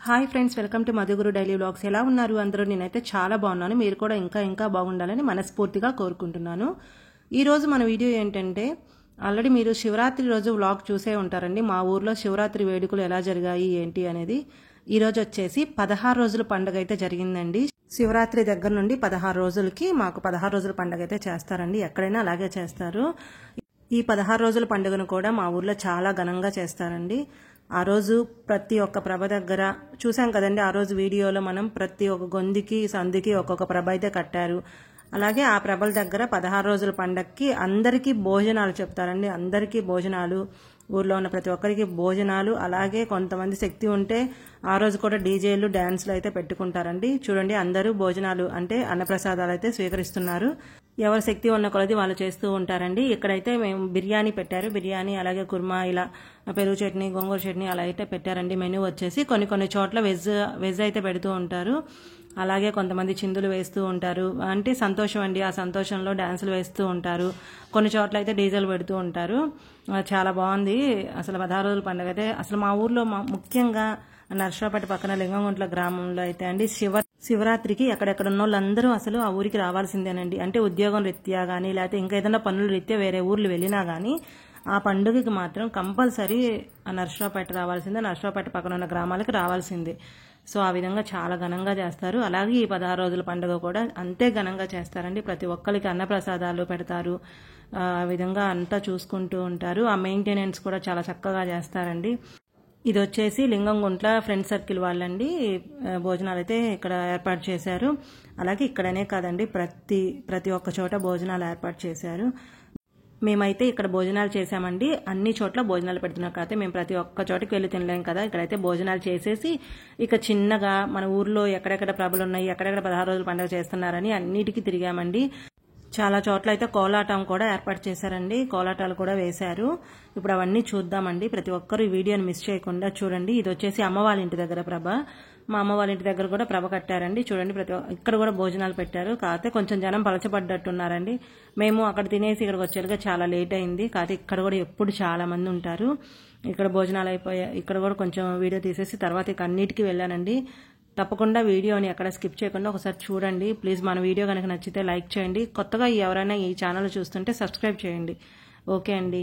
Hi friends, welcome to Madhuguru daily vlogs. ఎలా ఉన్నారు అందరూ? నేనైతే చాలా బాగున్నాను. మీరు కూడా ఇంకా బాగుండాలని మనస్ఫూర్తిగా కోరుకుంటున్నాను. ఈరోజు మన వీడియో ఏంటంటే, ఆల్రెడీ మీరు శివరాత్రి రోజు వ్లాగ్ చూసే ఉంటారండి. మా ఊర్లో శివరాత్రి వేడుకలు ఎలా జరిగాయి ఏంటి అనేది. ఈరోజు వచ్చేసి 16 రోజుల పండుగ అయితే జరిగిందండి. శివరాత్రి దగ్గర నుండి 16 రోజులకి మాకు 16 రోజుల పండుగ అయితే చేస్తారండి. ఎక్కడైనా అలాగే చేస్తారు. ఈ 16 రోజుల పండుగను కూడా మా ఊర్లో చాలా ఘనంగా చేస్తారండి. ఆ రోజు ప్రతి ఒక్క ప్రభ దగ్గర చూసాం కదండి. ఆ రోజు వీడియోలో మనం ప్రతి ఒక్క గొంతుకి సందుకి ఒక్కొక్క ప్రభ అయితే కట్టారు. అలాగే ఆ ప్రభల దగ్గర 16 రోజుల పండగకి అందరికీ భోజనాలు చెప్తారండి. అందరికీ భోజనాలు, ఊర్లో ఉన్న ప్రతి ఒక్కరికి భోజనాలు. అలాగే కొంతమంది శక్తి ఉంటే ఆ రోజు కూడా డీజేలు డ్యాన్స్లు అయితే పెట్టుకుంటారండి. చూడండి, అందరూ భోజనాలు అంటే అన్నప్రసాదాలు అయితే స్వీకరిస్తున్నారు. ఎవరి శక్తి ఉన్న కొలది వాళ్ళు చేస్తూ ఉంటారండి. ఇక్కడైతే మేము బిర్యానీ పెట్టారు. బిర్యానీ అలాగే కుర్మా, ఇలా పెరుగు చట్నీ, గోంగూర చట్నీ అలా అయితే పెట్టారండి. మెనూ వచ్చేసి కొన్ని చోట్ల వెజ్ అయితే పెడుతూ ఉంటారు. అలాగే కొంతమంది చిందులు వేస్తూ ఉంటారు. అంటే సంతోషం అండి. ఆ సంతోషంలో డ్యాన్సులు వేస్తూ ఉంటారు. కొన్ని చోట్ల అయితే డీజేలు పెడుతూ ఉంటారు. చాలా బాగుంది అసలు 16 రోజుల పండుగ అయితే. అసలు మా ఊర్లో ముఖ్యంగా నర్సరావుపేట పక్కన లింగంగుంట్ల గ్రామంలో అయితే అండి శివరాత్రికి ఎక్కడెక్కడ ఉన్న వాళ్ళందరూ అసలు ఆ ఊరికి రావాల్సిందేనండి. అంటే ఉద్యోగం రీత్యా కానీ లేకపోతే ఇంకా ఏదైనా పనుల రీత్యా వేరే ఊర్లు వెళ్ళినా కానీ ఆ పండుగకి మాత్రం కంపల్సరీ ఆ నర్సరావుపేట రావాల్సిందే. నర్సరావుపేట పక్కన ఉన్న గ్రామాలకు రావాల్సిందే. సో ఆ విధంగా చాలా ఘనంగా చేస్తారు. అలాగే ఈ 16 రోజుల పండుగ కూడా అంతే ఘనంగా చేస్తారండి. ప్రతి ఒక్కరికి అన్నప్రసాదాలు పెడతారు. ఆ విధంగా అంతా చూసుకుంటూ ఉంటారు. ఆ మెయింటెనెన్స్ కూడా చాలా చక్కగా చేస్తారండి. ఇది వచ్చేసి లింగంగుంట్ల ఫ్రెండ్ సర్కిల్ వాళ్ళండి. భోజనాలు అయితే ఇక్కడ ఏర్పాటు చేశారు. అలాగే ఇక్కడనే కాదండి, ప్రతి ఒక్క చోట భోజనాలు ఏర్పాటు చేశారు. మేమైతే ఇక్కడ భోజనాలు చేసామండి. అన్ని చోట్ల భోజనాలు పెడుతున్నారు. కాకపోతే మేము ప్రతి ఒక్క చోటకి వెళ్ళి తినలేం కదా. ఇక్కడైతే భోజనాలు చేసేసి ఇక చిన్నగా మన ఊర్లో ఎక్కడెక్కడ ప్రభలు ఉన్నాయి, ఎక్కడెక్కడ 16 రోజుల పండుగ చేస్తున్నారని అన్నిటికీ తిరిగామండి. చాలా చోట్ల అయితే కోలాటం కూడా ఏర్పాటు చేశారండి. కోలాటాలు కూడా వేశారు. ఇప్పుడు అవన్నీ చూద్దామండి. ప్రతి ఒక్కరు ఈ వీడియోని మిస్ చేయకుండా చూడండి. ఇది వచ్చేసి అమ్మ వాళ్ళ ఇంటి దగ్గర ప్రభ. మా అమ్మ వాళ్ళ ఇంటి దగ్గర కూడా ప్రభ కట్టారండి. చూడండి, ఇక్కడ కూడా భోజనాలు పెట్టారు. కాకపోతే కొంచెం జనం పలచబడ్డట్టున్నారండి. మేము అక్కడ తినేసి ఇక్కడికి వచ్చేలుగా చాలా లేట్ అయింది. కాకపోతే ఇక్కడ కూడా ఎప్పుడు చాలా మంది ఉంటారు. ఇక్కడ భోజనాలు అయిపోయాయి. ఇక్కడ కూడా కొంచెం వీడియో తీసేసి తర్వాత ఇక అన్నిటికీ వెళ్ళానండి. తప్పకుండా వీడియోని ఎక్కడ స్కిప్ చేయకుండా ఒకసారి చూడండి ప్లీజ్. మన వీడియో కనుక నచ్చితే లైక్ చేయండి. కొత్తగా ఎవరైనా ఈ ఛానల్ చూస్తుంటే సబ్స్క్రైబ్ చేయండి. ఓకే అండి.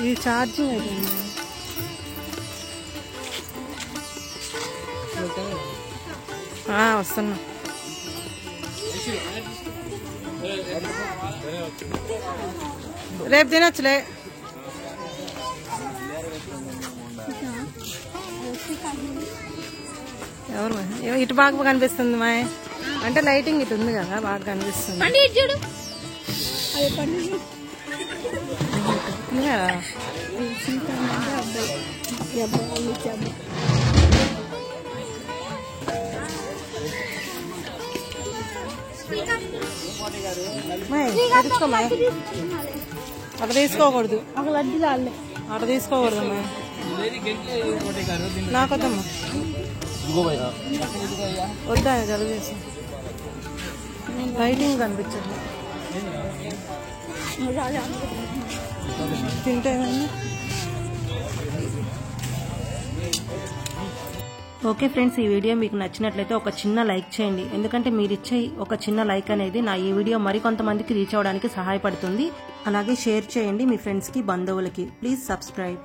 ఇది ఛార్జింగ్ అయిపోయింది. వస్తున్నా. రేపు తినొచ్చులే. ఎవరు ఇటు బాగా కనిపిస్తుంది మా అంటే లైటింగ్ ఇటు ఉంది కదా బాగా కనిపిస్తుంది. అక్కడ తీసుకోకూడదు, అక్కడ తీసుకోకూడదు అమ్మా. నాకొద్దమ్మా, వద్దా జలుబు చేసి లైటింగ్ కనిపించదు. తింటే ఓకే ఫ్రెండ్స్, ఈ వీడియో మీకు నచ్చినట్లయితే ఒక చిన్న లైక్ చేయండి. ఎందుకంటే మీరు ఇచ్చే ఒక చిన్న లైక్ అనేది నా ఈ వీడియో మరికొంతమందికి రీచ్ అవ్వడానికి సహాయపడుతుంది. అలాగే షేర్ చేయండి మీ ఫ్రెండ్స్కి, బంధువులకి. Please subscribe.